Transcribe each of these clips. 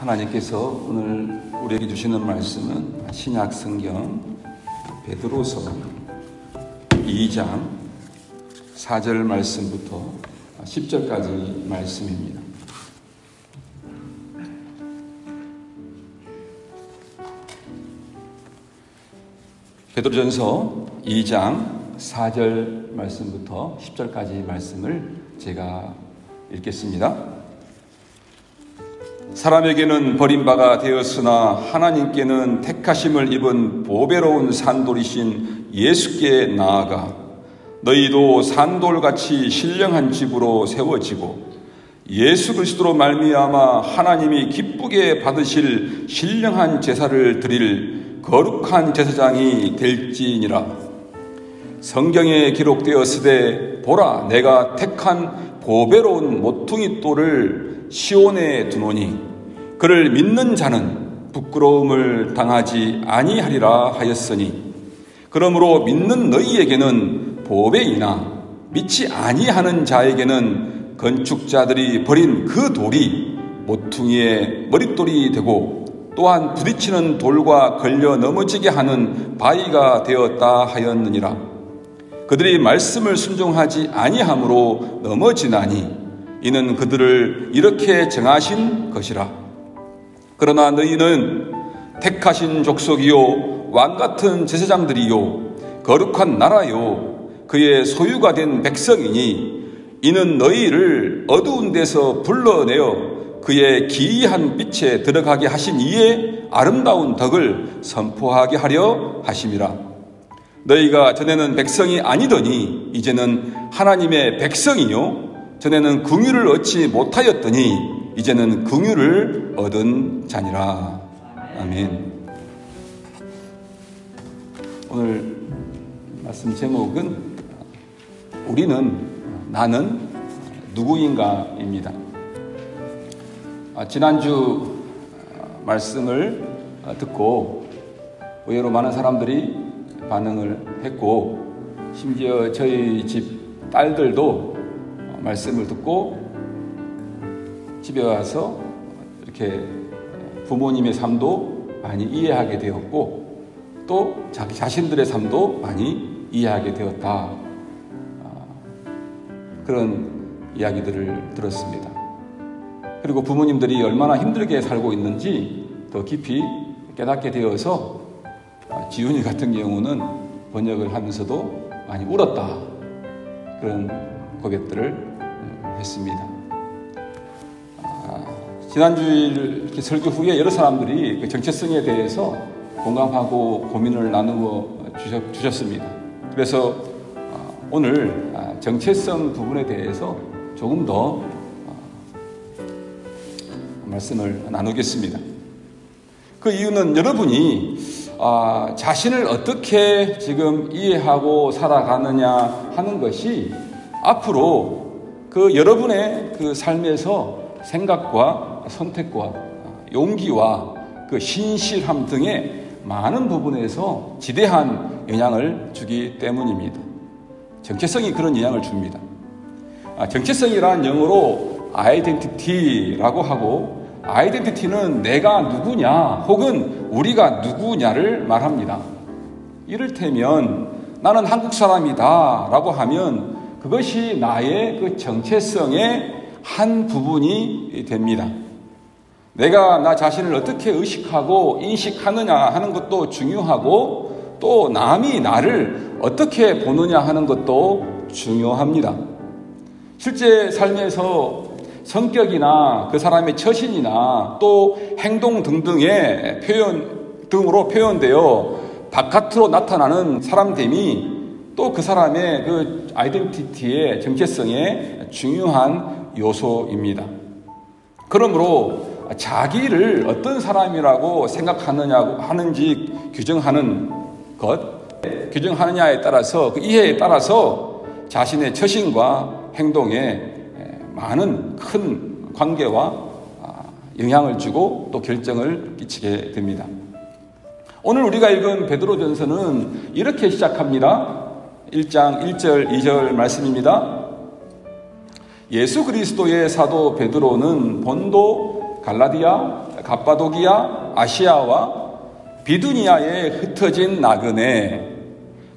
하나님께서 오늘 우리에게 주시는 말씀은 신약 성경 베드로서 2장 4절 말씀부터 10절까지 말씀입니다. 베드로전서 2장 4절 말씀부터 10절까지 말씀을 제가 읽겠습니다. 사람에게는 버림바가 되었으나 하나님께는 택하심을 입은 보배로운 산돌이신 예수께 나아가 너희도 산돌같이 신령한 집으로 세워지고 예수 그리스도로 말미암아 하나님이 기쁘게 받으실 신령한 제사를 드릴 거룩한 제사장이 될지니라. 성경에 기록되었으되 보라 내가 택한 보배로운 모퉁이 돌을 시온에 두노니 그를 믿는 자는 부끄러움을 당하지 아니하리라 하였으니 그러므로 믿는 너희에게는 보배이나 믿지 아니하는 자에게는 건축자들이 버린 그 돌이 모퉁이의 머릿돌이 되고 또한 부딪히는 돌과 걸려 넘어지게 하는 바위가 되었다 하였느니라. 그들이 말씀을 순종하지 아니함으로 넘어지나니 이는 그들을 이렇게 정하신 것이라. 그러나 너희는 택하신 족속이요 왕같은 제사장들이요 거룩한 나라요 그의 소유가 된 백성이니 이는 너희를 어두운 데서 불러내어 그의 기이한 빛에 들어가게 하신 이의 아름다운 덕을 선포하게 하려 하심이라. 너희가 전에는 백성이 아니더니 이제는 하나님의 백성이요 전에는 긍휼을 얻지 못하였더니 이제는 긍휼을 얻은 자니라. 아멘. 오늘 말씀 제목은 나는 누구인가입니다. 지난주 말씀을 듣고 의외로 많은 사람들이 반응을 했고 심지어 저희 집 딸들도 말씀을 듣고 집에 와서 이렇게 부모님의 삶도 많이 이해하게 되었고 또 자기 자신들의 삶도 많이 이해하게 되었다. 그런 이야기들을 들었습니다. 그리고 부모님들이 얼마나 힘들게 살고 있는지 더 깊이 깨닫게 되어서 지훈이 같은 경우는 번역을 하면서도 많이 울었다. 그런 고백들을 했습니다. 지난주일 설교 후에 여러 사람들이 그 정체성에 대해서 공감하고 고민을 나누어 주셨습니다. 그래서 오늘 정체성 부분에 대해서 조금 더 말씀을 나누겠습니다. 그 이유는 여러분이 자신을 어떻게 지금 이해하고 살아가느냐 하는 것이 앞으로 그 여러분의 그 삶에서 생각과 선택과 용기와 그 신실함 등의 많은 부분에서 지대한 영향을 주기 때문입니다. 정체성이 그런 영향을 줍니다. 정체성이란 영어로 아이덴티티라고 하고 아이덴티티는 내가 누구냐 혹은 우리가 누구냐를 말합니다. 이를테면 나는 한국 사람이다 라고 하면 그것이 나의 그 정체성의 한 부분이 됩니다. 내가 나 자신을 어떻게 의식하고 인식하느냐 하는 것도 중요하고 또 남이 나를 어떻게 보느냐 하는 것도 중요합니다. 실제 삶에서 성격이나 그 사람의 처신이나 또 행동 등등의 등으로 표현되어 바깥으로 나타나는 사람됨이 또 그 사람의 그 아이덴티티의 정체성의 중요한 요소입니다. 그러므로 자기를 어떤 사람이라고 생각하느냐고 하는지 규정하느냐에 따라서 그 이해에 따라서 자신의 처신과 행동에 많은 큰 관계와 영향을 주고 또 결정을 끼치게 됩니다. 오늘 우리가 읽은 베드로전서는 이렇게 시작합니다. 1장 1절 2절 말씀입니다. 예수 그리스도의 사도 베드로는 본도, 갈라디아, 갑바도기아, 아시아와 비두니아에 흩어진 나그네,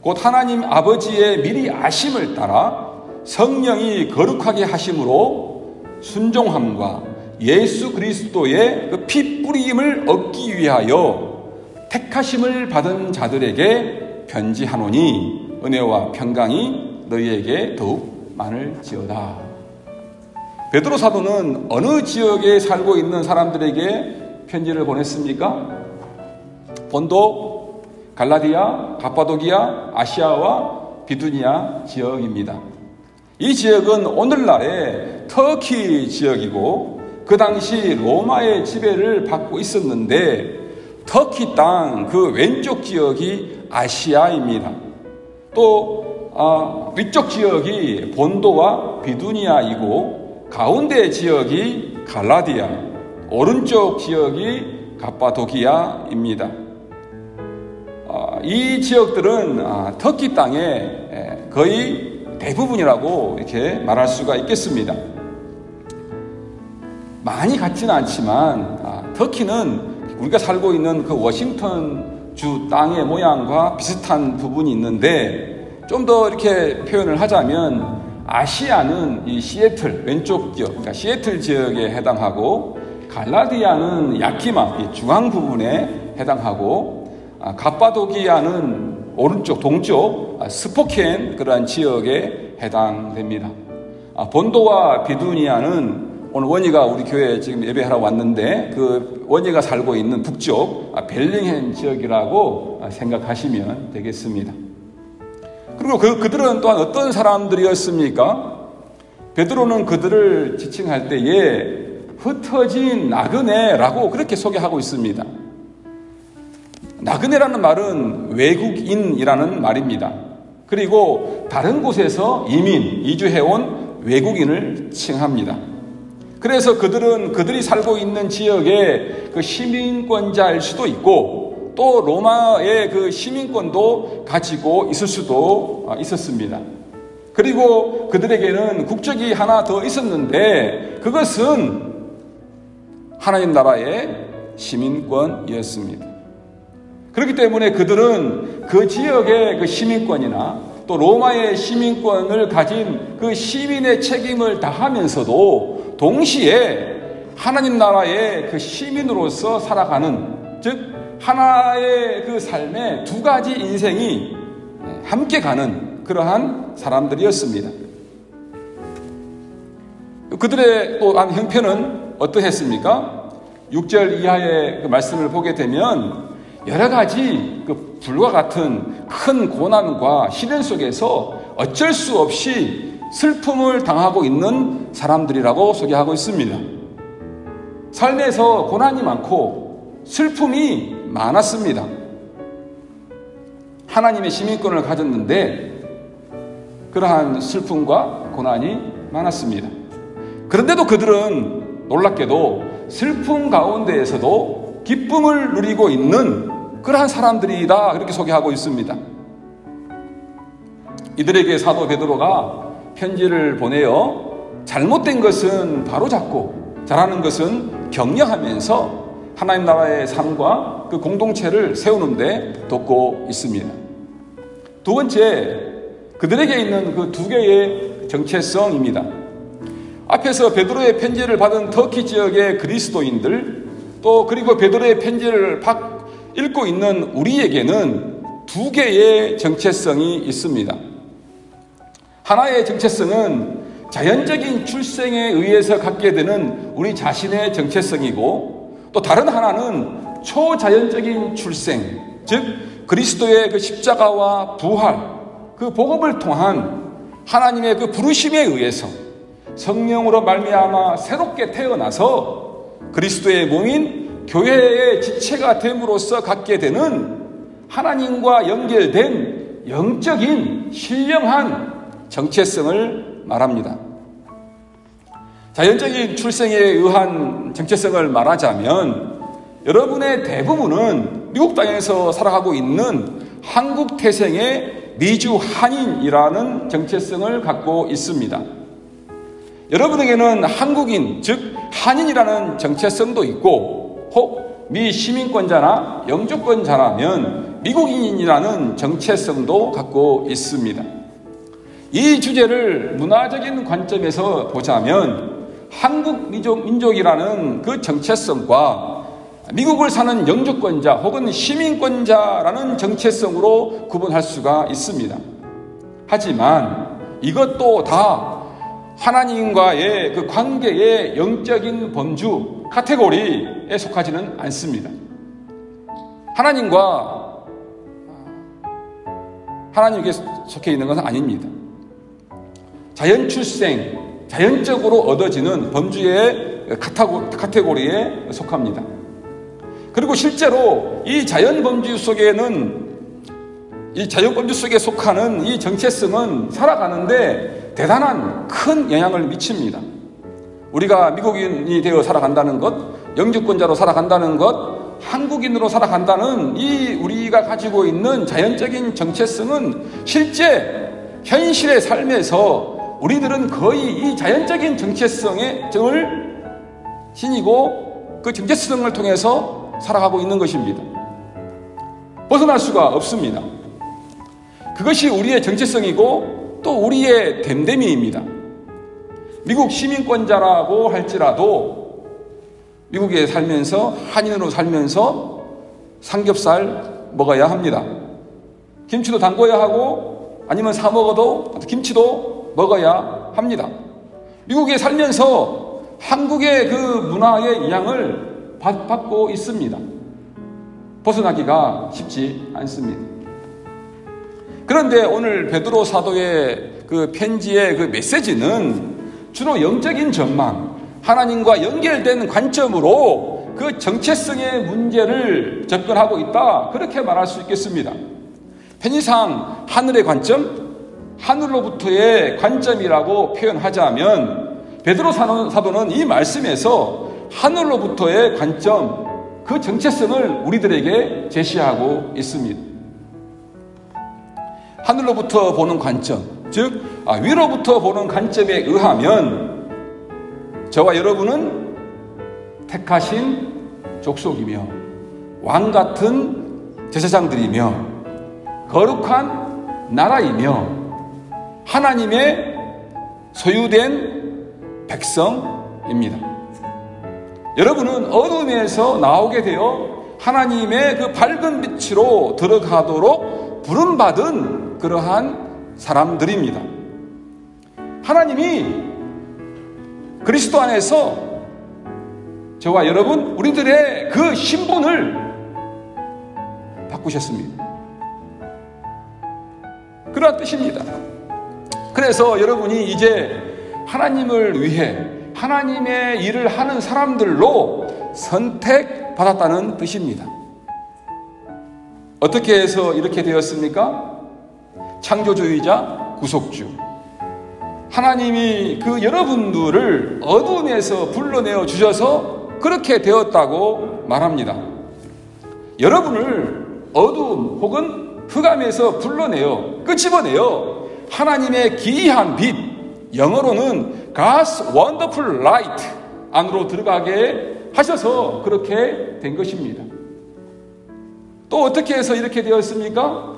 곧 하나님 아버지의 미리 아심을 따라 성령이 거룩하게 하심으로 순종함과 예수 그리스도의 그 피 뿌림을 얻기 위하여 택하심을 받은 자들에게 편지하노니 은혜와 평강이 너희에게 더욱 많을지어다. 베드로 사도는 어느 지역에 살고 있는 사람들에게 편지를 보냈습니까? 본도, 갈라디아, 갑바도기아, 아시아와 비두니아 지역입니다. 이 지역은 오늘날의 터키 지역이고 그 당시 로마의 지배를 받고 있었는데 터키 땅 그 왼쪽 지역이 아시아입니다. 또 위쪽 지역이 본도와 비두니아이고 가운데 지역이 갈라디아, 오른쪽 지역이 갑바도기아입니다. 이 지역들은 터키 땅의 거의 대부분이라고 이렇게 말할 수가 있겠습니다. 많이 같지는 않지만 터키는 우리가 살고 있는 그 워싱턴 주 땅의 모양과 비슷한 부분이 있는데 좀 더 이렇게 표현을 하자면 아시아는 이 시애틀 왼쪽 지역, 그러니까 시애틀 지역에 해당하고 갈라디아는 야키마 이 중앙 부분에 해당하고 갑바도기아는 오른쪽 동쪽 스포켄 그러한 지역에 해당됩니다. 본도와 비두니아는 오늘 원희가 우리 교회에 지금 예배하러 왔는데 그 원희가 살고 있는 북쪽 벨링햄 지역이라고 생각하시면 되겠습니다. 그리고 그들은 또한 어떤 사람들이었습니까? 베드로는 그들을 지칭할 때에 흩어진 나그네라고 그렇게 소개하고 있습니다. 나그네라는 말은 외국인이라는 말입니다. 그리고 다른 곳에서 이주해온 외국인을 칭합니다. 그래서 그들이 살고 있는 지역의 그 시민권자일 수도 있고 또 로마의 그 시민권도 가지고 있을 수도 있었습니다. 그리고 그들에게는 국적이 하나 더 있었는데 그것은 하나님 나라의 시민권이었습니다. 그렇기 때문에 그들은 그 지역의 그 시민권이나 또 로마의 시민권을 가진 그 시민의 책임을 다하면서도 동시에 하나님 나라의 그 시민으로서 살아가는, 즉 하나의 그 삶의 두 가지 인생이 함께 가는 그러한 사람들이었습니다. 그들의 또한 형편은 어떠했습니까? 6절 이하의 그 말씀을 보게 되면 여러 가지 그 불과 같은 큰 고난과 시련 속에서 어쩔 수 없이 슬픔을 당하고 있는 사람들이라고 소개하고 있습니다. 삶에서 고난이 많고 슬픔이 많았습니다. 하나님의 시민권을 가졌는데 그러한 슬픔과 고난이 많았습니다. 그런데도 그들은 놀랍게도 슬픔 가운데에서도 기쁨을 누리고 있는 그러한 사람들이다, 그렇게 소개하고 있습니다. 이들에게 사도 베드로가 편지를 보내어 잘못된 것은 바로잡고 잘하는 것은 격려하면서 하나님 나라의 삶과 그 공동체를 세우는 데 돕고 있습니다. 두 번째, 그들에게 있는 그 두 개의 정체성입니다. 앞에서 베드로의 편지를 받은 터키 지역의 그리스도인들, 또 그리고 베드로의 편지를 읽고 있는 우리에게는 두 개의 정체성이 있습니다. 하나의 정체성은 자연적인 출생에 의해서 갖게 되는 우리 자신의 정체성이고, 또 다른 하나는 초자연적인 출생, 즉 그리스도의 그 십자가와 부활, 그 복음을 통한 하나님의 그 부르심에 의해서 성령으로 말미암아 새롭게 태어나서 그리스도의 몸인 교회의 지체가 됨으로써 갖게 되는 하나님과 연결된 영적인 신령한 정체성을 말합니다. 자연적인 출생에 의한 정체성을 말하자면 여러분의 대부분은 미국 땅에서 살아가고 있는 한국 태생의 미주 한인이라는 정체성을 갖고 있습니다. 여러분에게는 한국인, 즉 한인이라는 정체성도 있고 혹 미 시민권자나 영주권자라면 미국인이라는 정체성도 갖고 있습니다. 이 주제를 문화적인 관점에서 보자면 한국 민족이라는 그 정체성과 미국을 사는 영주권자 혹은 시민권자라는 정체성으로 구분할 수가 있습니다. 하지만 이것도 다 하나님과의 그 관계의 영적인 범주 카테고리에 속하지는 않습니다. 하나님께 속해 있는 것은 아닙니다. 자연 출생, 자연적으로 얻어지는 범주의 카테고리에 속합니다. 그리고 실제로 이 자연 범주 속에 속하는 이 정체성은 살아가는데 대단한 큰 영향을 미칩니다. 우리가 미국인이 되어 살아간다는 것, 영주권자로 살아간다는 것, 한국인으로 살아간다는 이 우리가 가지고 있는 자연적인 정체성은 실제 현실의 삶에서 우리들은 거의 이 자연적인 정체성을 지니고 그 정체성을 통해서 살아가고 있는 것입니다. 벗어날 수가 없습니다. 그것이 우리의 정체성이고 또 우리의 됨됨이입니다. 미국 시민권자라고 할지라도 미국에 살면서 한인으로 살면서 삼겹살 먹어야 합니다. 김치도 담궈야 하고 아니면 사 먹어도 김치도 먹어야 합니다. 미국에 살면서 한국의 그 문화의 영향을 받고 있습니다. 벗어나기가 쉽지 않습니다. 그런데 오늘 베드로 사도의 그 편지의 그 메시지는 주로 영적인 전망, 하나님과 연결된 관점으로 그 정체성의 문제를 접근하고 있다. 그렇게 말할 수 있겠습니다. 편의상 하늘의 관점, 하늘로부터의 관점이라고 표현하자면 베드로 사도는 이 말씀에서 하늘로부터의 관점, 그 정체성을 우리들에게 제시하고 있습니다. 하늘로부터 보는 관점, 즉 위로부터 보는 관점에 의하면 저와 여러분은 택하신 족속이며 왕같은 제사장들이며 거룩한 나라이며 하나님의 소유된 백성입니다. 여러분은 어둠에서 나오게 되어 하나님의 그 밝은 빛으로 들어가도록 부름받은 그러한 사람들입니다. 하나님이 그리스도 안에서 저와 여러분, 우리들의 그 신분을 바꾸셨습니다. 그런 뜻입니다. 그래서 여러분이 이제 하나님을 위해 하나님의 일을 하는 사람들로 선택받았다는 뜻입니다. 어떻게 해서 이렇게 되었습니까? 창조주이자 구속주. 하나님이 그 여러분들을 어둠에서 불러내어 주셔서 그렇게 되었다고 말합니다. 여러분을 어둠 혹은 흑암에서 불러내어 끄집어내어 하나님의 기이한 빛, 영어로는 God's Wonderful Light 안으로 들어가게 하셔서 그렇게 된 것입니다. 또 어떻게 해서 이렇게 되었습니까?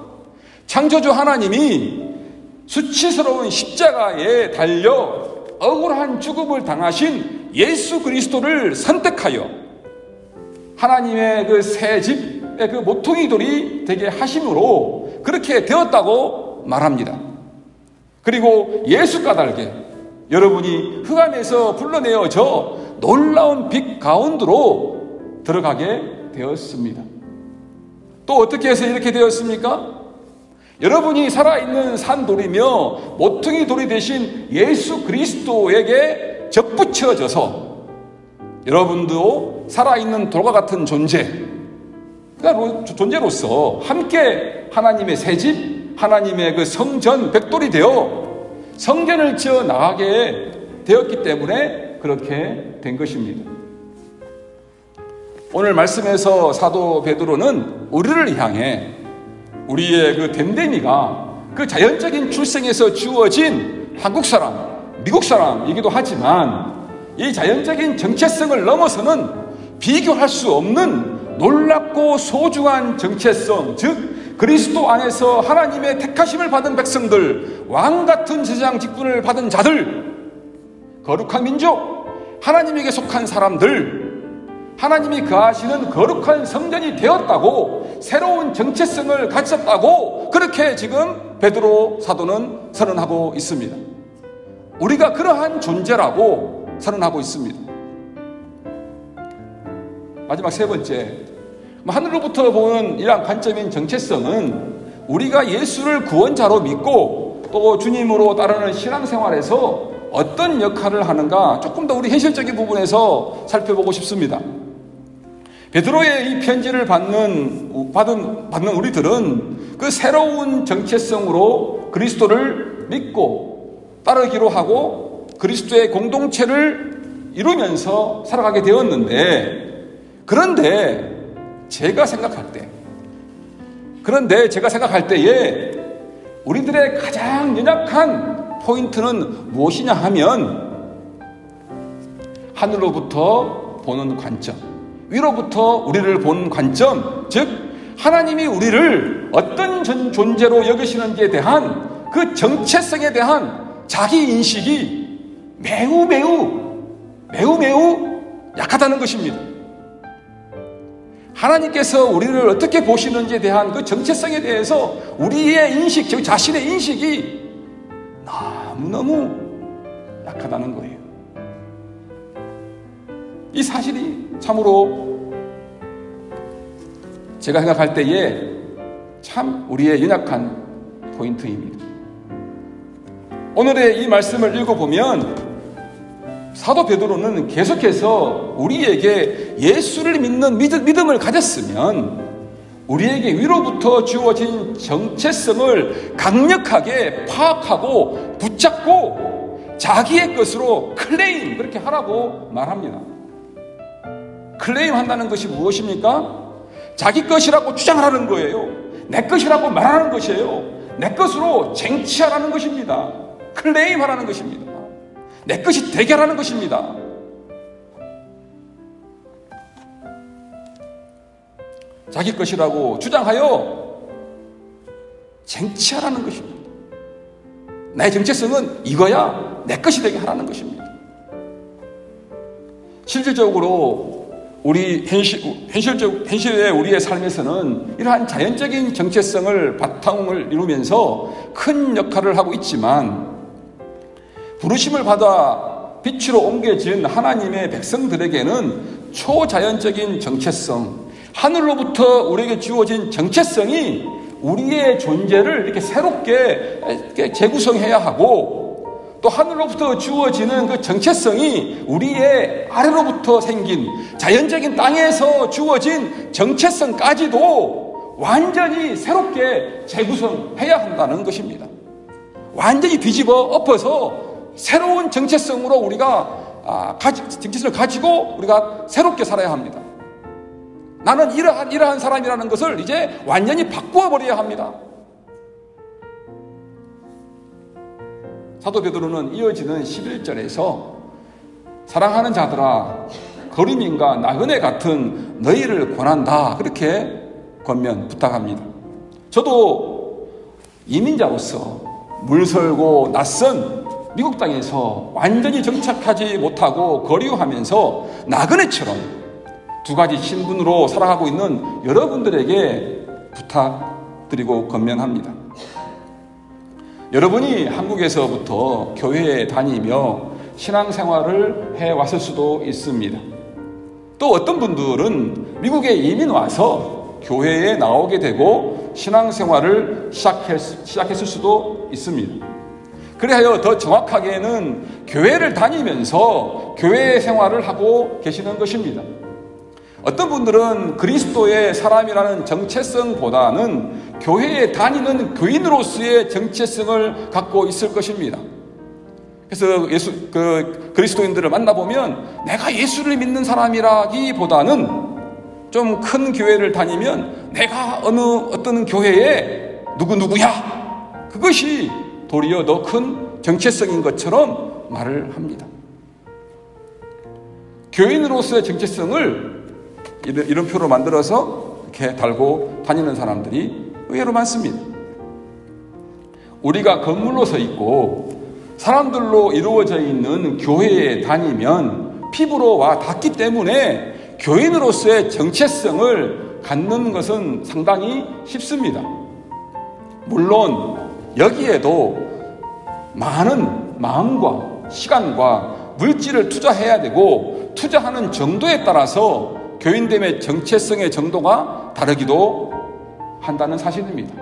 창조주 하나님이 수치스러운 십자가에 달려 억울한 죽음을 당하신 예수 그리스도를 선택하여 하나님의 그 새 집의 그 모퉁이돌이 되게 하심으로 그렇게 되었다고 말합니다. 그리고 예수 까닭에 여러분이 흑암에서 불러내어져 놀라운 빛 가운데로 들어가게 되었습니다. 또 어떻게 해서 이렇게 되었습니까? 여러분이 살아있는 산돌이며 모퉁이 돌이 되신 예수 그리스도에게 접붙여져서 여러분도 살아있는 돌과 같은 존재로서 함께 하나님의 새집, 하나님의 그 성전 백돌이 되어 성전을 지어 나가게 되었기 때문에 그렇게 된 것입니다. 오늘 말씀에서 사도 베드로는 우리를 향해 우리의 그 됨됨이가 그 자연적인 출생에서 주어진 한국 사람, 미국 사람이기도 하지만 이 자연적인 정체성을 넘어서는 비교할 수 없는 놀랍고 소중한 정체성, 즉 그리스도 안에서 하나님의 택하심을 받은 백성들, 왕같은 제사장 직분을 받은 자들, 거룩한 민족, 하나님에게 속한 사람들, 하나님이 거하시는 거룩한 성전이 되었다고, 새로운 정체성을 가졌다고 그렇게 지금 베드로 사도는 선언하고 있습니다. 우리가 그러한 존재라고 선언하고 있습니다. 마지막 세 번째, 하늘로부터 보는 이러한 관점인 정체성은 우리가 예수를 구원자로 믿고 또 주님으로 따르는 신앙생활에서 어떤 역할을 하는가 조금 더 우리 현실적인 부분에서 살펴보고 싶습니다. 베드로의 이 편지를 받는 우리들은 그 새로운 정체성으로 그리스도를 믿고 따르기로 하고 그리스도의 공동체를 이루면서 살아가게 되었는데, 그런데 제가 생각할 때에 우리들의 가장 연약한 포인트는 무엇이냐 하면 하늘로부터 보는 관점, 위로부터 우리를 보는 관점, 즉 하나님이 우리를 어떤 존재로 여기시는지에 대한 그 정체성에 대한 자기 인식이 매우 약하다는 것입니다. 하나님께서 우리를 어떻게 보시는지에 대한 그 정체성에 대해서 우리의 인식, 즉 자신의 인식이 너무너무 약하다는 거예요. 이 사실이 참으로 제가 생각할 때에 참 우리의 연약한 포인트입니다. 오늘의 이 말씀을 읽어보면 사도 베드로는 계속해서 우리에게 예수를 믿는 믿음을 가졌으면 우리에게 위로부터 주어진 정체성을 강력하게 파악하고 붙잡고 자기의 것으로 클레임, 그렇게 하라고 말합니다. 클레임 한다는 것이 무엇입니까? 자기 것이라고 주장을 하는 거예요. 내 것이라고 말하는 것이에요. 내 것으로 쟁취하라는 것입니다. 클레임 하라는 것입니다. 내 것이 되게 하라는 것입니다. 자기 것이라고 주장하여 쟁취하라는 것입니다. 나의 정체성은 이거야, 내 것이 되게 하라는 것입니다. 실질적으로 우리 현실의 우리의 삶에서는 이러한 자연적인 정체성을 바탕을 이루면서 큰 역할을 하고 있지만, 부르심을 받아 빛으로 옮겨진 하나님의 백성들에게는 초자연적인 정체성, 하늘로부터 우리에게 주어진 정체성이 우리의 존재를 이렇게 새롭게 재구성해야 하고, 또 하늘로부터 주어지는 그 정체성이 우리의 아래로부터 생긴 자연적인 땅에서 주어진 정체성까지도 완전히 새롭게 재구성해야 한다는 것입니다. 완전히 뒤집어 엎어서 새로운 정체성으로 우리가 정체성을 가지고 우리가 새롭게 살아야 합니다. 나는 이러한 사람이라는 것을 이제 완전히 바꾸어 버려야 합니다. 사도 베드로는 이어지는 11절에서 사랑하는 자들아, 거류민과 나그네 같은 너희를 권한다, 그렇게 부탁합니다. 저도 이민자로서 물설고 낯선 미국 땅에서 완전히 정착하지 못하고 거류하면서 나그네처럼 두 가지 신분으로 살아가고 있는 여러분들에게 부탁드리고 권면합니다. 여러분이 한국에서부터 교회에 다니며 신앙생활을 해왔을 수도 있습니다. 또 어떤 분들은 미국에 이민 와서 교회에 나오게 되고 신앙생활을 시작했을 수도 있습니다. 그래야 더 정확하게는 교회를 다니면서 교회 생활을 하고 계시는 것입니다. 어떤 분들은 그리스도의 사람이라는 정체성보다는 교회에 다니는 교인으로서의 정체성을 갖고 있을 것입니다. 그래서 그리스도인들을 만나보면 내가 예수를 믿는 사람이라기보다는 좀 큰 교회를 다니면 내가 어떤 교회에 누구야, 그것이 도리어 더 큰 정체성인 것처럼 말을 합니다. 교인으로서의 정체성을 이름표로 만들어서 이렇게 달고 다니는 사람들이 의외로 많습니다. 우리가 건물로 서 있고 사람들로 이루어져 있는 교회에 다니면 피부로 와 닿기 때문에 교인으로서의 정체성을 갖는 것은 상당히 쉽습니다. 물론 여기에도 많은 마음과 시간과 물질을 투자해야 되고 투자하는 정도에 따라서 교인됨의 정체성의 정도가 다르기도 한다는 사실입니다.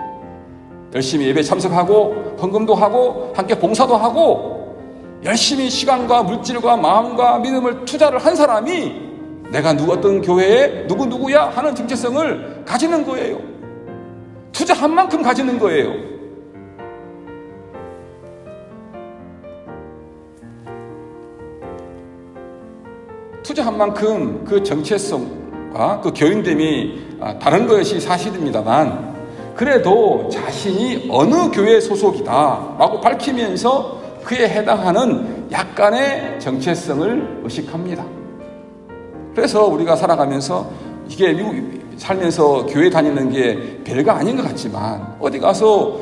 열심히 예배 참석하고 헌금도 하고 함께 봉사도 하고 열심히 시간과 물질과 마음과 믿음을 투자를 한 사람이 내가 어떤 교회에 누구야 하는 정체성을 가지는 거예요. 투자한 만큼 가지는 거예요. 투자한 만큼 그 정체성과 그 교인됨이 다른 것이 사실입니다만 그래도 자신이 어느 교회 소속이다 라고 밝히면서 그에 해당하는 약간의 정체성을 의식합니다. 그래서 우리가 살아가면서 이게 미국 살면서 교회 다니는 게 별거 아닌 것 같지만 어디 가서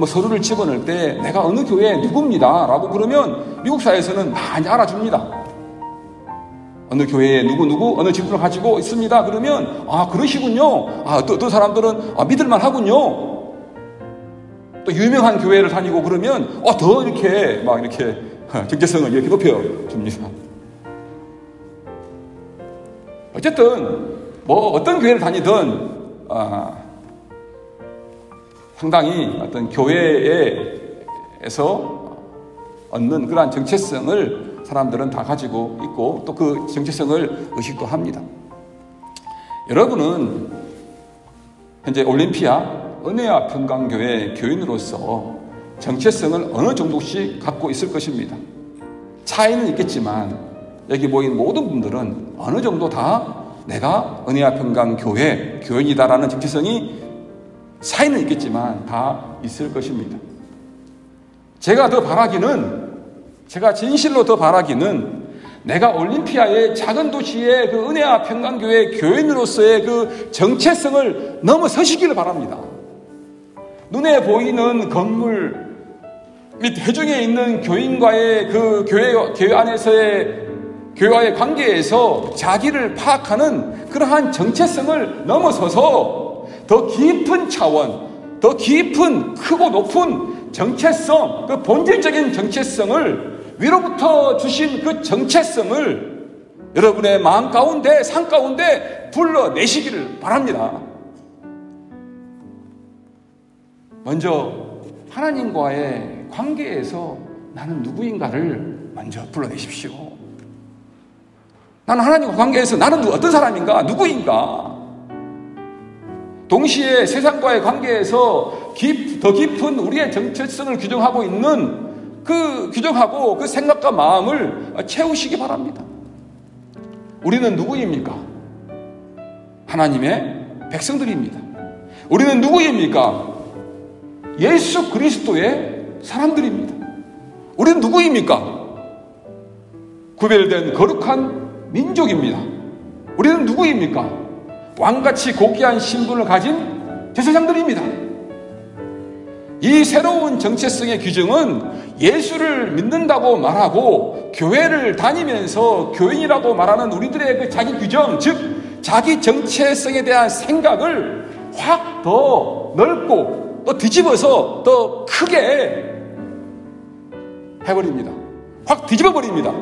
서류를 집어넣을 때 내가 어느 교회 누구입니다 라고 그러면 미국 사회에서는 많이 알아줍니다. 어느 교회에 누구 어느 직분을 가지고 있습니다. 그러면 그러시군요. 또 사람들은 믿을만 하군요. 또 유명한 교회를 다니고 그러면 더 이렇게 정체성을 이렇게 높여줍니다. 어쨌든 어떤 교회를 다니든 상당히 어떤 교회에서 얻는 그러한 정체성을 사람들은 다 가지고 있고 또 그 정체성을 의식도 합니다. 여러분은 현재 올림피아 은혜와 평강교회 교인으로서 정체성을 어느 정도씩 갖고 있을 것입니다. 차이는 있겠지만 여기 모인 모든 분들은 어느 정도 다 내가 은혜와 평강교회 교인이다라는 정체성이 차이는 있겠지만 다 있을 것입니다. 제가 진실로 더 바라기는 내가 올림피아의 작은 도시의 그 은혜와 평강교회 교인으로서의 그 정체성을 넘어서시기를 바랍니다. 눈에 보이는 건물 및 회중에 있는 교인과의 그 교회 안에서의 교회와의 관계에서 자기를 파악하는 그러한 정체성을 넘어서서 더 깊은 차원, 더 깊은 크고 높은 정체성, 그 본질적인 정체성을 위로부터 주신 그 정체성을 여러분의 마음 가운데, 삶 가운데 불러내시기를 바랍니다. 먼저 하나님과의 관계에서 나는 누구인가를 먼저 불러내십시오. 나는 하나님과 관계에서 나는 어떤 사람인가? 누구인가? 동시에 세상과의 관계에서 더 깊은 우리의 정체성을 규정하고 있는 규정하고 그 생각과 마음을 채우시기 바랍니다. 우리는 누구입니까? 하나님의 백성들입니다. 우리는 누구입니까? 예수 그리스도의 사람들입니다. 우리는 누구입니까? 구별된 거룩한 민족입니다. 우리는 누구입니까? 왕같이 고귀한 신분을 가진 제사장들입니다. 이 새로운 정체성의 규정은 예수를 믿는다고 말하고 교회를 다니면서 교인이라고 말하는 우리들의 그 자기 규정, 즉 자기 정체성에 대한 생각을 확 더 넓고 또 뒤집어서 더 크게 해버립니다. 확 뒤집어버립니다.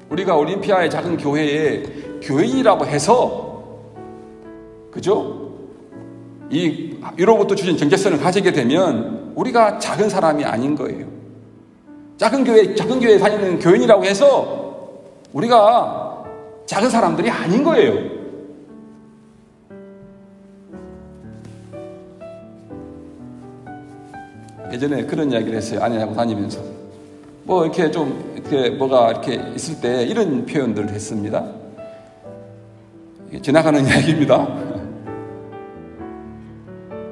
우리가 올림피아의 작은 교회에 교인이라고 해서 그죠? 위로부터 주신 정체성을 가지게 되면 우리가 작은 사람이 아닌 거예요. 작은 교회에 다니는 교인이라고 해서 우리가 작은 사람들이 아닌 거예요. 예전에 그런 이야기를 했어요. 아내하고 다니면서. 뭐가 이렇게 있을 때 이런 표현들을 했습니다. 지나가는 이야기입니다.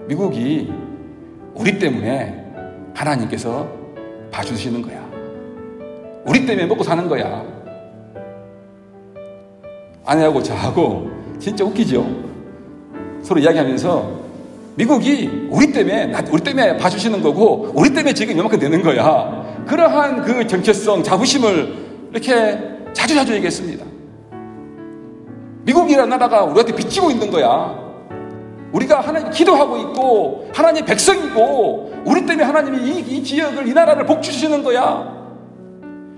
미국이 우리 때문에 하나님께서 봐주시는 거야. 우리 때문에 먹고 사는 거야. 아내하고 저하고 진짜 웃기죠. 서로 이야기하면서 미국이 우리 때문에 봐주시는 거고 우리 때문에 지금 이만큼 되는 거야. 그러한 그 정체성, 자부심을 이렇게 자주 얘기했습니다. 미국이라는 나라가 우리한테 빚지고 있는 거야. 우리가 하나님 기도하고 있고 하나님 백성이고 우리 때문에 하나님이 이 지역을, 이 나라를 복주시는 거야.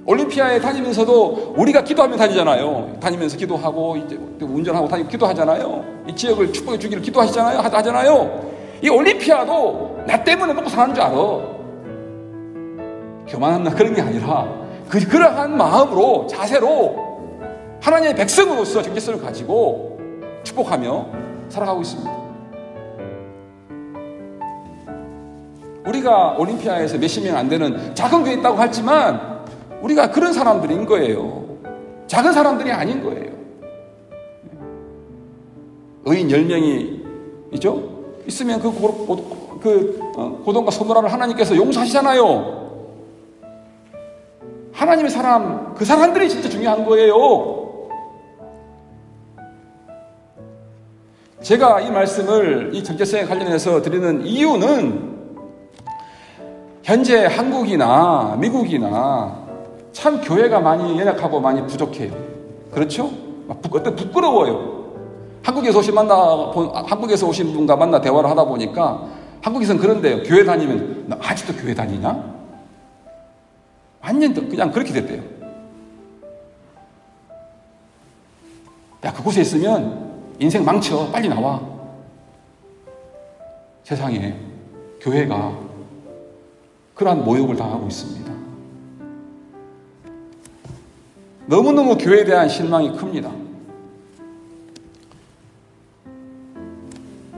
올림피아에 다니면서도 우리가 기도하며 다니잖아요. 다니면서 기도하고 이제 운전하고 다니고 기도하잖아요. 이 지역을 축복해 주기를 기도하시잖아요. 하잖아요. 이 올림피아도 나 때문에 먹고 사는 줄 알아. 교만한 나 그런 게 아니라 그러한 마음으로, 자세로 하나님의 백성으로서 정체성을 가지고 축복하며 살아가고 있습니다. 우리가 올림피아에서 몇십 명 안 되는 작은 교회 있다고 하지만 우리가 그런 사람들인 거예요. 작은 사람들이 아닌 거예요. 의인 10명이 있으면 고동과 소모라를 하나님께서 용서하시잖아요. 하나님의 사람, 그 사람들이 진짜 중요한 거예요. 제가 이 말씀을 이 정체성에 관련해서 드리는 이유는 현재 한국이나 미국이나 참 교회가 많이 연약하고 많이 부족해요. 그렇죠? 부끄러워요. 한국에서 오신 분과 만나 대화를 하다 보니까 한국에서는 그런데요. 교회 다니면 너 아직도 교회 다니냐? 완전 그냥 그렇게 됐대요. 야, 그곳에 있으면 인생 망쳐. 빨리 나와. 세상에 교회가 그러한 모욕을 당하고 있습니다. 너무너무 교회에 대한 실망이 큽니다.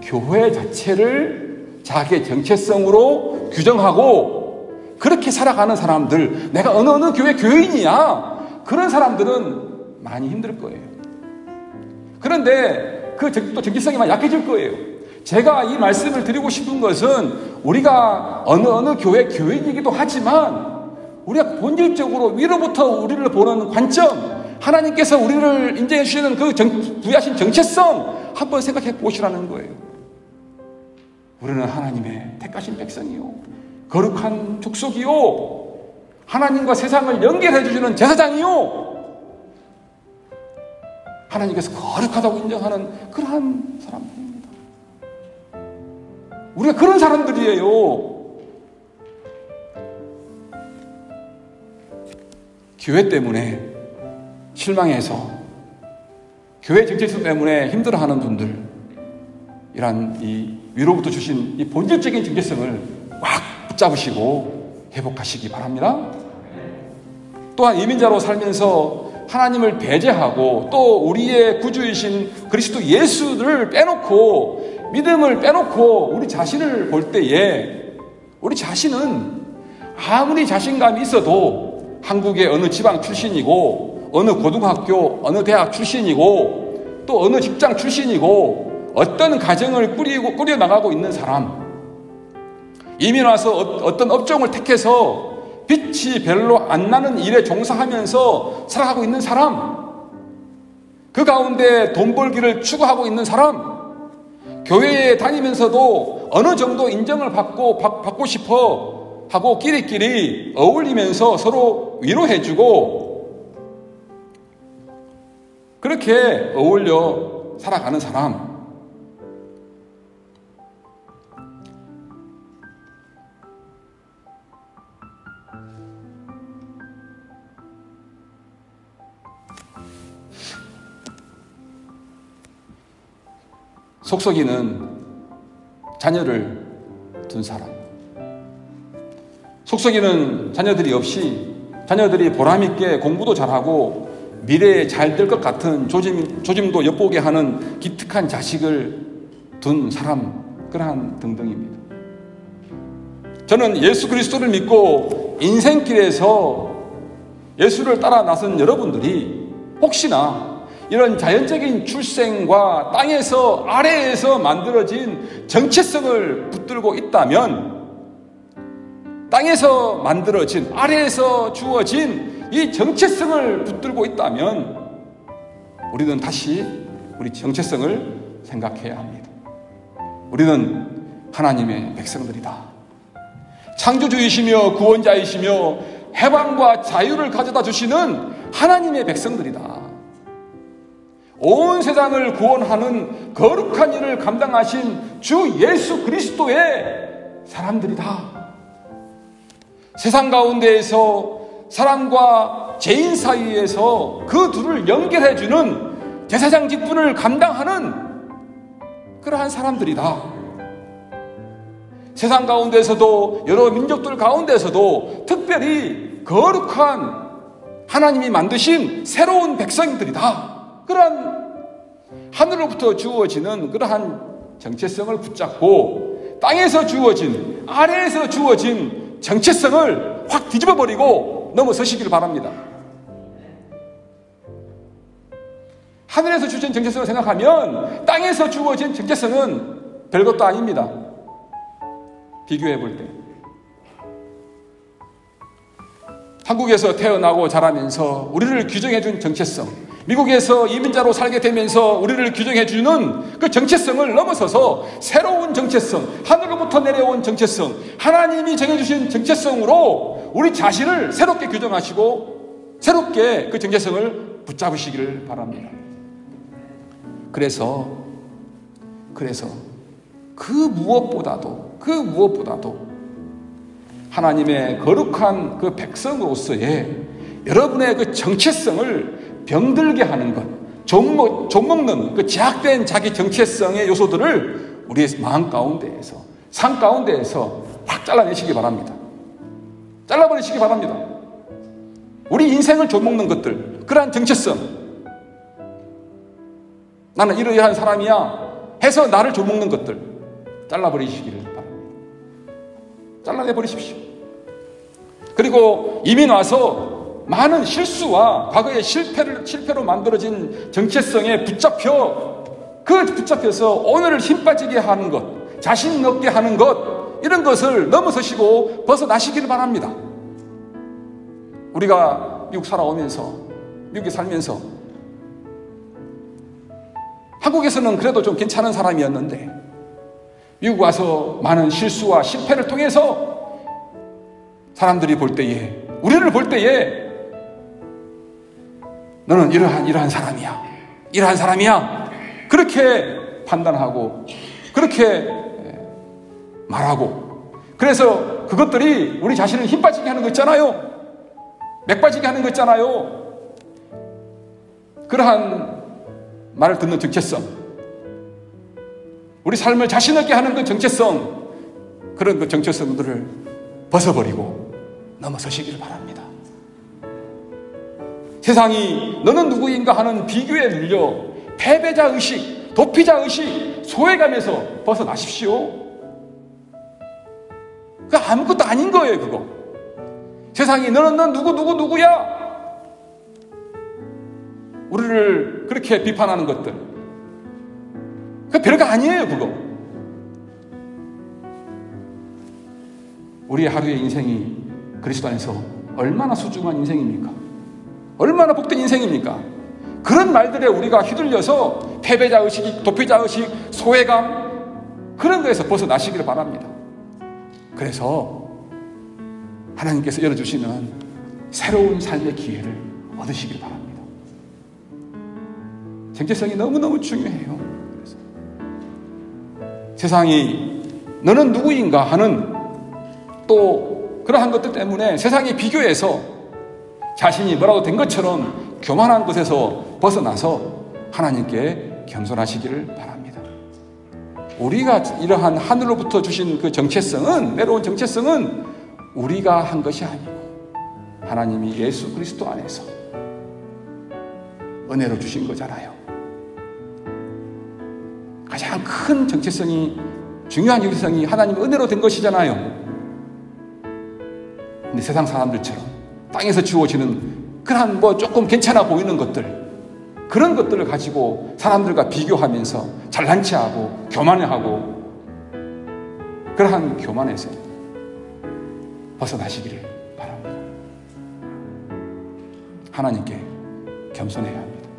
교회 자체를 자기의 정체성으로 규정하고 그렇게 살아가는 사람들, 내가 어느 교회 교인이야, 그런 사람들은 많이 힘들 거예요. 그런데 또 정체성이 많이 약해질 거예요. 제가 이 말씀을 드리고 싶은 것은 우리가 어느 교회 교인이기도 하지만 우리가 본질적으로 위로부터 우리를 보는 관점, 하나님께서 우리를 인정해 주시는 그 부여하신 정체성 한번 생각해 보시라는 거예요. 우리는 하나님의 택하신 백성이요, 거룩한 족속이요, 하나님과 세상을 연결해 주시는 제사장이요, 하나님께서 거룩하다고 인정하는 그러한 사람들입니다. 우리가 그런 사람들이에요. 교회 때문에 실망해서 교회 정체성 때문에 힘들어하는 분들, 이란 이 위로부터 주신 이 본질적인 정체성을 꽉 붙잡으시고 회복하시기 바랍니다. 또한 이민자로 살면서 하나님을 배제하고 또 우리의 구주이신 그리스도 예수를 빼놓고, 믿음을 빼놓고 우리 자신을 볼 때에 우리 자신은 아무리 자신감이 있어도 한국의 어느 지방 출신이고 어느 고등학교, 어느 대학 출신이고 또 어느 직장 출신이고 어떤 가정을 꾸려나가고 있는 사람, 이민 와서 어떤 업종을 택해서 빛이 별로 안 나는 일에 종사하면서 살아가고 있는 사람, 그 가운데 돈 벌기를 추구하고 있는 사람, 교회에 다니면서도 어느 정도 인정을 받고 싶어 하고 끼리끼리 어울리면서 서로 위로해주고 그렇게 어울려 살아가는 사람, 속썩이는 자녀를 둔 사람, 속썩이는 자녀들이 없이 자녀들이 보람있게 공부도 잘하고 미래에 잘 될 것 같은 조짐도 엿보게 하는 기특한 자식을 둔 사람, 그러한 등등입니다. 저는 예수 그리스도를 믿고 인생길에서 예수를 따라 나선 여러분들이 혹시나 이런 자연적인 출생과 땅에서 아래에서 만들어진 정체성을 붙들고 있다면, 땅에서 만들어진 아래에서 주어진 이 정체성을 붙들고 있다면 우리는 다시 우리 정체성을 생각해야 합니다. 우리는 하나님의 백성들이다. 창조주이시며 구원자이시며 해방과 자유를 가져다 주시는 하나님의 백성들이다. 온 세상을 구원하는 거룩한 일을 감당하신 주 예수 그리스도의 사람들이다. 세상 가운데에서 사람과 죄인 사이에서 그 둘을 연결해주는 제사장 직분을 감당하는 그러한 사람들이다. 세상 가운데서도 여러 민족들 가운데서도 특별히 거룩한 하나님이 만드신 새로운 백성들이다. 그러한 하늘로부터 주어지는 그러한 정체성을 붙잡고 땅에서 주어진, 아래에서 주어진 정체성을 확 뒤집어버리고 넘어서시길 바랍니다. 하늘에서 주어진 정체성을 생각하면 땅에서 주어진 정체성은 별것도 아닙니다. 비교해 볼 때. 한국에서 태어나고 자라면서 우리를 규정해준 정체성, 미국에서 이민자로 살게 되면서 우리를 규정해주는 그 정체성을 넘어서서 새로운 정체성, 하늘로부터 내려온 정체성, 하나님이 정해주신 정체성으로 우리 자신을 새롭게 규정하시고 새롭게 그 정체성을 붙잡으시기를 바랍니다. 그래서 그 무엇보다도 하나님의 거룩한 그 백성으로서의 여러분의 그 정체성을 병들게 하는 것, 좀먹는 그 제약된 자기 정체성의 요소들을 우리의 마음 가운데에서, 삶 가운데에서 확 잘라내시기 바랍니다. 잘라버리시기 바랍니다. 우리 인생을 좀먹는 것들, 그러한 정체성, 나는 이러이러한 사람이야 해서 나를 좀먹는 것들 잘라버리시기를 바랍니다. 잘라내버리십시오. 그리고 이민 와서 많은 실수와 과거의 실패로 만들어진 정체성에 붙잡혀서 오늘을 힘 빠지게 하는 것, 자신 없게 하는 것, 이런 것을 넘어서시고 벗어나시기를 바랍니다. 우리가 미국에 살면서 한국에서는 그래도 좀 괜찮은 사람이었는데 미국 와서 많은 실수와 실패를 통해서 사람들이 볼 때에, 우리를 볼 때에 너는 이러한 사람이야 그렇게 판단하고 그렇게 말하고, 그래서 그것들이 우리 자신을 힘 빠지게 하는 거 있잖아요. 맥 빠지게 하는 거 있잖아요. 그러한 말을 듣는 정체성, 우리 삶을 자신 있게 하는 그 정체성, 그런 그 정체성들을 벗어버리고 넘어서시기를 바랍니다. 세상이 너는 누구인가 하는 비교에 눌려 패배자의식, 도피자의식, 소외감에서 벗어나십시오. 그거 아무것도 아닌 거예요. 그거 세상이 넌 누구야 우리를 그렇게 비판하는 것들, 그 별거 아니에요. 그거 우리의 하루의 인생이 그리스도 안에서 얼마나 소중한 인생입니까? 얼마나 복된 인생입니까? 그런 말들에 우리가 휘둘려서 패배자의식, 도피자의식, 소외감, 그런 거에서 벗어나시기를 바랍니다. 그래서 하나님께서 열어주시는 새로운 삶의 기회를 얻으시길 바랍니다. 정체성이 너무너무 중요해요. 그래서 세상이 너는 누구인가 하는 또 그러한 것들 때문에 세상이 비교해서 자신이 뭐라도 된 것처럼 교만한 것에서 벗어나서 하나님께 겸손하시기를 바랍니다. 우리가 이러한 하늘로부터 주신 그 정체성은, 외로운 정체성은 우리가 한 것이 아니고 하나님이 예수 그리스도 안에서 은혜로 주신 거잖아요. 가장 큰 정체성이, 중요한 정체성이 하나님의 은혜로 된 것이잖아요. 근데 세상 사람들처럼 땅에서 주어지는 그런 조금 괜찮아 보이는 것들, 그런 것들을 가지고 사람들과 비교하면서 잘난 체하고 교만해하고, 그러한 교만에서 벗어나시기를 바랍니다. 하나님께 겸손해야 합니다.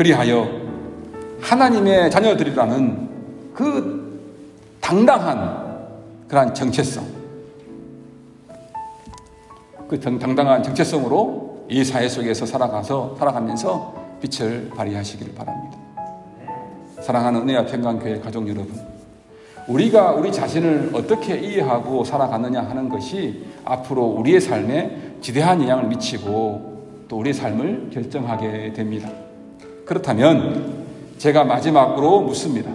그리하여 하나님의 자녀들이라는 그 당당한 그러한 정체성, 그 당당한 정체성으로 이 사회 속에서 살아가면서 빛을 발휘하시기를 바랍니다. 사랑하는 은혜와 평강교회 가족 여러분, 우리가 우리 자신을 어떻게 이해하고 살아가느냐 하는 것이 앞으로 우리의 삶에 지대한 영향을 미치고 또 우리의 삶을 결정하게 됩니다. 그렇다면 제가 마지막으로 묻습니다.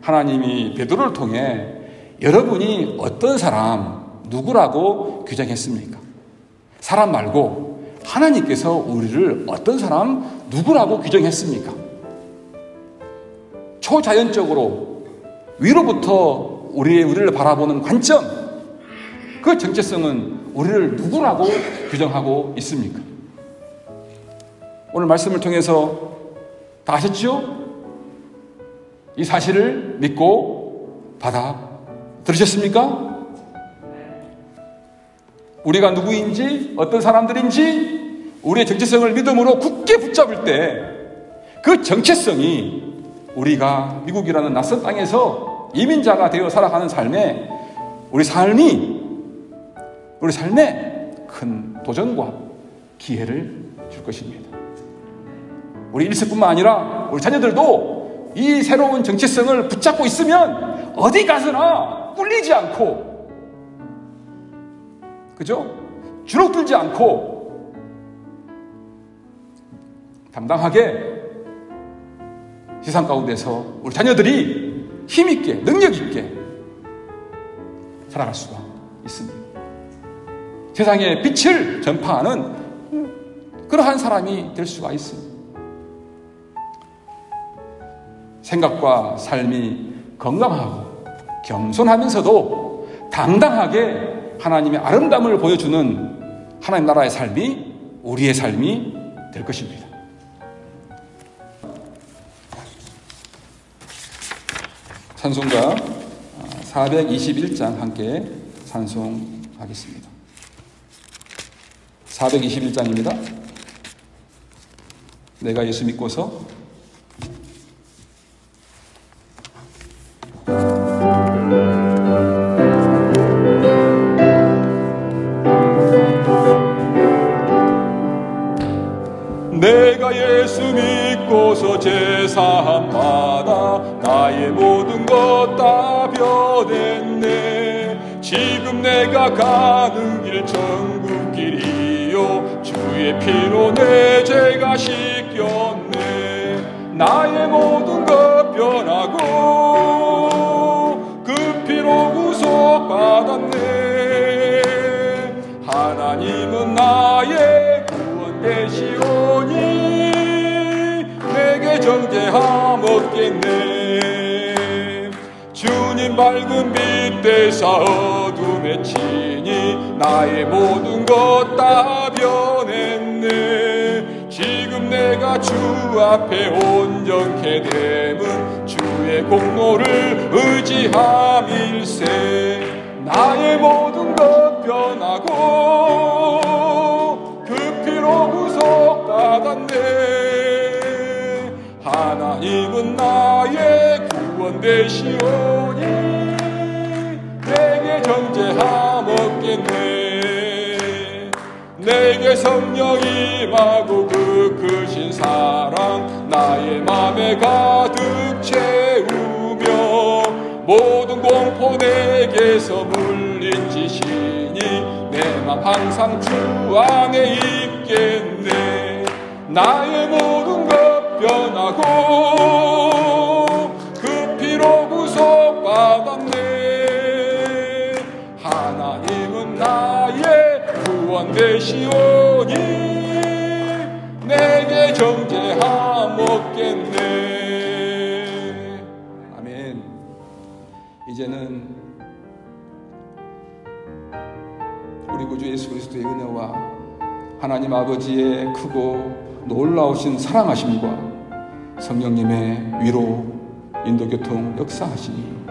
하나님이 베드로를 통해 여러분이 어떤 사람, 누구라고 규정했습니까? 사람 말고 하나님께서 우리를 어떤 사람, 누구라고 규정했습니까? 초자연적으로 위로부터 우리를 바라보는 관점, 그 정체성은 우리를 누구라고 규정하고 있습니까? 오늘 말씀을 통해서 다 아셨죠? 이 사실을 믿고 받아들으셨습니까? 우리가 누구인지, 어떤 사람들인지 우리의 정체성을 믿음으로 굳게 붙잡을 때 그 정체성이 우리가 미국이라는 낯선 땅에서 이민자가 되어 살아가는 삶에 우리 삶에 큰 도전과 기회를 줄 것입니다. 우리 일세뿐만 아니라 우리 자녀들도 이 새로운 정체성을 붙잡고 있으면 어디 가서나 꿀리지 않고, 그죠? 주눅들지 않고 당당하게 세상 가운데서 우리 자녀들이 힘있게, 능력있게 살아갈 수가 있습니다. 세상에 빛을 전파하는 그러한 사람이 될 수가 있습니다. 생각과 삶이 건강하고 겸손하면서도 당당하게 하나님의 아름다움을 보여주는 하나님 나라의 삶이 우리의 삶이 될 것입니다. 찬송가 421장 함께 찬송하겠습니다. 421장입니다. 내가 예수 믿고서. 내가 예수 믿고서 제사함마다 나의 모든 것 다 변했네. 지금 내가 가는 길 천국길이요 주의 피로 내 죄가 씻겼네. 나의 모든 것 변하고 그 피로 구속받았네. 하나님은 나의 구원 되시오니 내게 정죄함 없겠네. 주님 밝은 빛 되사 어둠에 치니 나의 모든 것 다 변했네. 지금 내가 주 앞에 온전케 됨은 주의 공로를 의지함일세. 나의 모든 것 변하고 그 피로 구속받았네. 하나님은 나의 구원 되시오니 내게 정죄함 없겠네. 내게 성령이 임하고 그 크신 사랑 나의 맘에 가득 채우며 모든 공포 내게서 물린지시니 내 맘 항상 주 안에 있겠네. 나의 모든 것 변하고 그 피로 구속받았네. 하나님은 나의 구원 되시오니 내게 정죄함 없겠네. 아멘. 이제는 우리 구주 예수 그리스도의 은혜와 하나님 아버지의 크고 놀라우신 사랑하심과 성령님의 위로, 인도교통, 역사하시니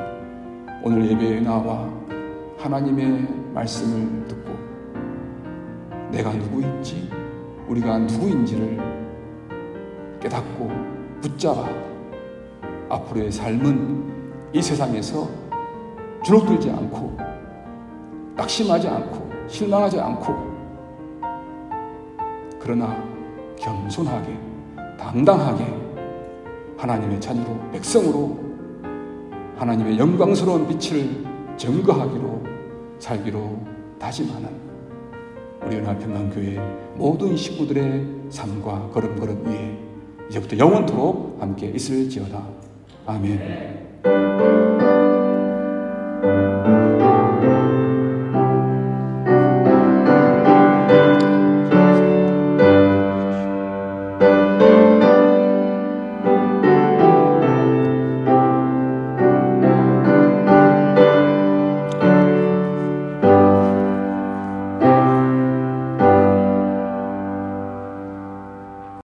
오늘 예배에 나와 하나님의 말씀을 듣고 내가 누구인지, 우리가 누구인지를 깨닫고 붙잡아 앞으로의 삶은 이 세상에서 주눅들지 않고 낙심하지 않고 실망하지 않고, 그러나 겸손하게 당당하게 하나님의 자녀로, 백성으로 하나님의 영광스러운 빛을 증거하기로 살기로 다짐하는 우리 연합평강교회 모든 식구들의 삶과 걸음걸음 위에 이제부터 영원토록 함께 있을지어다. 아멘.